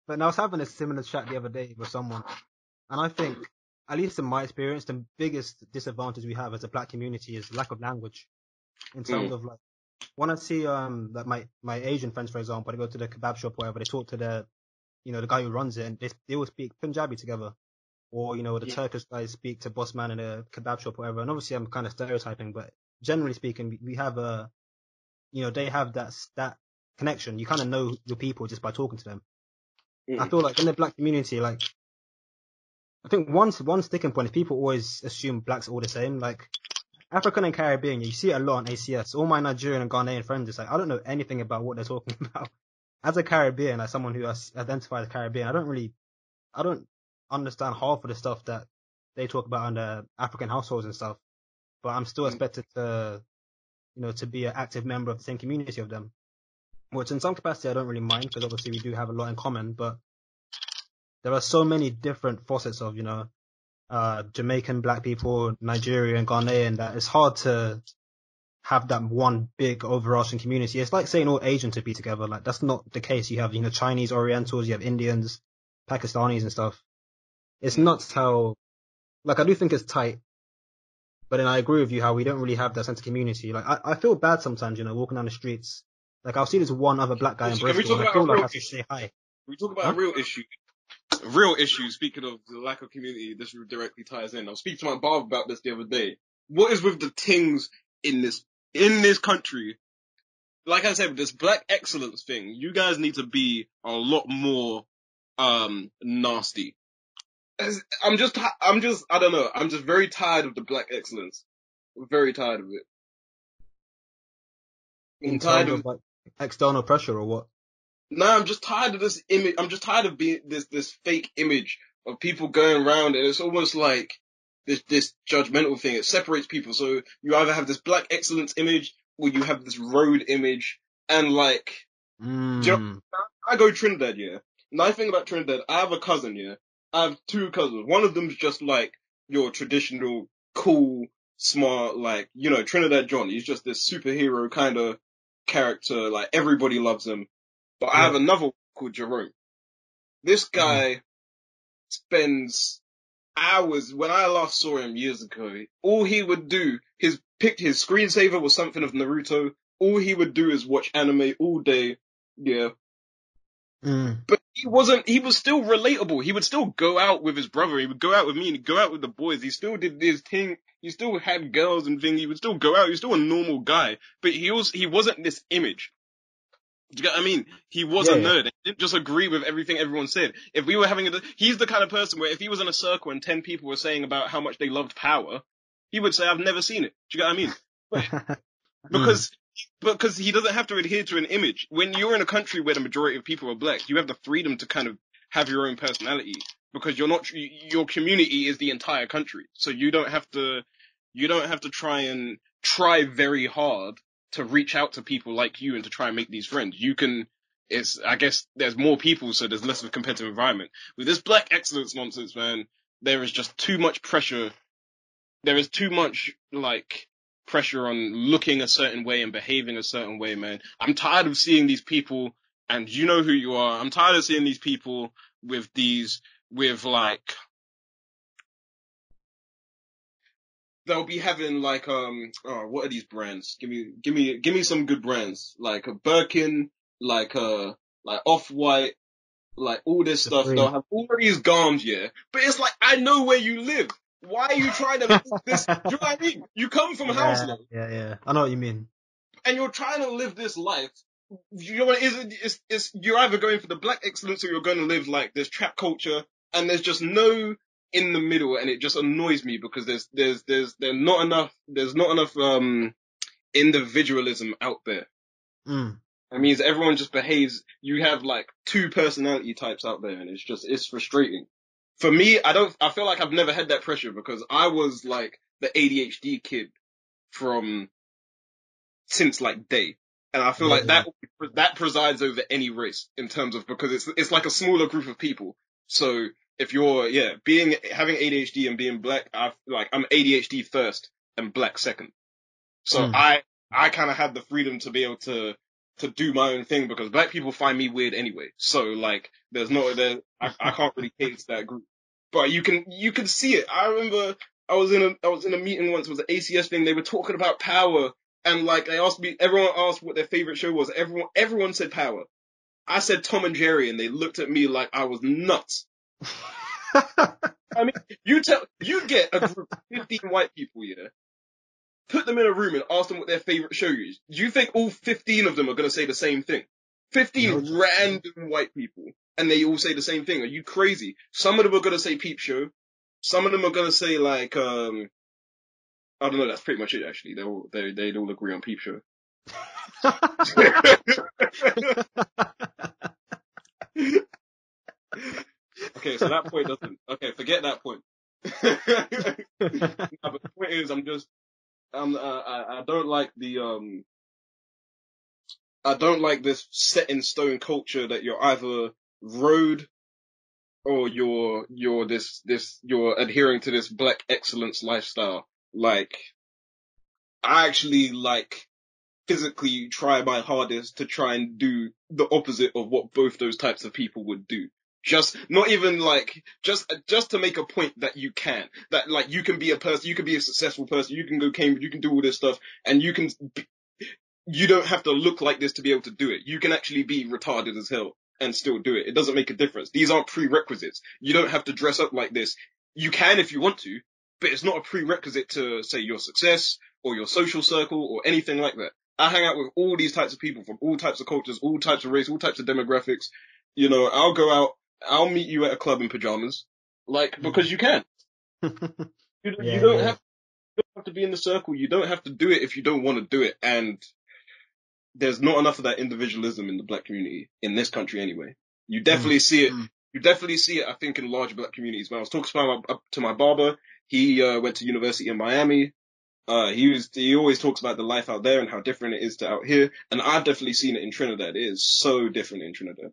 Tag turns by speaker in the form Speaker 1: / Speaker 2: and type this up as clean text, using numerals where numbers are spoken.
Speaker 1: But I was having a similar chat the other day with someone, and I think, at least in my experience, the biggest disadvantage we have as a black community is lack of language. In terms
Speaker 2: Mm,
Speaker 1: of like, when I see like my Asian friends, for example, they go to the kebab shop, or whatever, they talk to the guy who runs it, and they all speak Punjabi together. Or the
Speaker 2: yeah.
Speaker 1: Turkish guys speak to boss man in a kebab shop, or whatever. And obviously, I'm kind of stereotyping, but generally speaking, we have they have that connection. You kind of know your people just by talking to them. I
Speaker 2: Mm,
Speaker 1: feel like in the black community, like I think one sticking point is people always assume blacks are all the same. Like African and Caribbean, you see it a lot on ACS. All my Nigerian and Ghanaian friends, it's like I don't know anything about what they're talking about. As a Caribbean, as someone who identifies as Caribbean, I don't understand half of the stuff that they talk about in the African households and stuff. But I'm still
Speaker 2: mm.
Speaker 1: expected to be an active member of the same community of them. Which in some capacity I don't really mind because obviously we do have a lot in common. But there are so many different facets of Jamaican black people, Nigerian, Ghanaian, that it's hard to have that one big overarching community. It's like saying all Asian to be together. Like that's not the case. You have Chinese Orientals, you have Indians, Pakistanis and stuff. It's
Speaker 2: Mm.
Speaker 1: nuts how like I do think it's tight, but then I agree with you how we don't really have that sense of community. Like I feel bad sometimes, walking down the streets. Like I'll see this one other black guy in
Speaker 2: Also, can we
Speaker 1: Bristol
Speaker 2: talk
Speaker 1: and I
Speaker 2: about a
Speaker 1: feel like
Speaker 2: real
Speaker 1: I should
Speaker 2: issue?
Speaker 1: say hi.
Speaker 2: Can we talk about
Speaker 1: Huh?
Speaker 2: a real issue? A real issue. Speaking of the lack of community, this directly ties in. I was speaking to my barber about this the other day. What is with the things in this country? Like I said, with this black excellence thing, you guys need to be a lot more nasty. I don't know. I'm just very tired of the black excellence. Very tired of it.
Speaker 1: In
Speaker 2: I'm tired
Speaker 1: terms
Speaker 2: of
Speaker 1: of like external pressure or what?
Speaker 2: No, I'm just tired of this image. I'm just tired of being this fake image of people going around, and it's almost like this judgmental thing. It separates people. So you either have this black excellence image, or you have this road image, and like, do you know,
Speaker 1: Mm.
Speaker 2: I go Trinidad, yeah. Nice thing about Trinidad, I have a cousin, yeah. I have two cousins. One of them's just like your traditional, cool, smart, like Trinidad John. He's just this superhero kind of character. Like everybody loves him. But I have
Speaker 1: Yeah.
Speaker 2: another one called Jerome. This
Speaker 1: Mm.
Speaker 2: guy spends hours. When I last saw him years ago, all he would do, his screensaver was something of Naruto. All he would do is watch anime all day. Yeah.
Speaker 1: Mm.
Speaker 2: But he was still relatable. He would still go out with his brother. He would go out with me and he'd go out with the boys. He still did his thing. He still had girls and things. He would still go out. He was still a normal guy. But he wasn't this image. Do you get what I mean? He was a
Speaker 1: Yeah, yeah.
Speaker 2: nerd. He didn't just agree with everything everyone said. If we were he's the kind of person where if he was in a circle and 10 people were saying about how much they loved power, he would say, I've never seen it. Do you get what I mean? But
Speaker 1: Mm.
Speaker 2: because, because he doesn't have to adhere to an image. When you're in a country where the majority of people are black, you have the freedom to kind of have your own personality because your community is the entire country. So you don't have to try very hard to reach out to people like you and to try and make these friends. I guess there's more people, so there's less of a competitive environment. With this black excellence nonsense, man, there is just too much pressure. There is too much, like, pressure on looking a certain way and behaving a certain way, man. I'm tired of seeing these people, and you know who you are. I'm tired of seeing these people with like, they'll be having like what are these brands? Give me some good brands like a Birkin, like like Off-White, like all this stuff. They'll
Speaker 1: Supreme.
Speaker 2: have all of these garms, yeah. But it's like I know where you live. Why are you trying to live this? Do you know what I mean? You come from
Speaker 1: Yeah,
Speaker 2: Hounslow
Speaker 1: yeah, yeah. I know what you mean.
Speaker 2: and you're trying to live this life. You're either going for the black excellence or you're going to live like this trap culture, and there's just no in the middle, and it just annoys me because there's not enough individualism out there.
Speaker 1: Mm.
Speaker 2: It means everyone just behaves. You have like two personality types out there, and it's frustrating. For me, I feel like I've never had that pressure because I was like the ADHD kid from since like day. And I feel
Speaker 1: Yeah,
Speaker 2: like
Speaker 1: yeah.
Speaker 2: that presides over any race in terms of because it's like a smaller group of people. So if you're having ADHD and being black, I'm ADHD first and black second. So
Speaker 1: Mm.
Speaker 2: I kind of had the freedom to be able to to do my own thing because black people find me weird anyway. So like, I can't really cater to that group. But you can see it. I remember I was in a meeting once. It was an ACS thing. They were talking about Power, and like everyone asked what their favorite show was. Everyone said Power. I said Tom and Jerry, and they looked at me like I was nuts. I mean, you get a group of 15 white people, yeah, put them in a room and ask them what their favorite show is. Do you think all 15 of them are going to say the same thing? 15
Speaker 1: No.
Speaker 2: random white people, and they all say the same thing. Are you crazy? Some of them are going to say Peep Show. Some of them are going to say like, I don't know, that's pretty much it actually. They'd all agree on Peep Show. Okay, so that point doesn't, okay, forget that point. No, but the point is, I don't like I don't like this set in stone culture that you're either road or you're adhering to this black excellence lifestyle. Like, I actually like physically try my hardest to try and do the opposite of what both those types of people would do. Just not even like just to make a point that you can, that like you can be a person, you can be a successful person, you can go Cambridge, you can do all this stuff, and you don't have to look like this to be able to do it. You can actually be retarded as hell and still do it. It doesn't make a difference. These aren't prerequisites. You don't have to dress up like this. You can if you want to, but it's not a prerequisite to say your success or your social circle or anything like that. I hang out with all these types of people from all types of cultures, all types of race, all types of demographics. You know, I'll go out, I'll meet you at a club in pajamas, like, because you can. You
Speaker 1: Yeah,
Speaker 2: don't
Speaker 1: yeah.
Speaker 2: have to be in the circle. You don't have to do it if you don't want to do it. And there's not enough of that individualism in the black community in this country anyway. You definitely see it. You definitely see it, I think, in large black communities. When I was talking to my barber, he went to university in Miami. He always talks about the life out there and how different it is to out here. And I've definitely seen it in Trinidad. It is so different in Trinidad.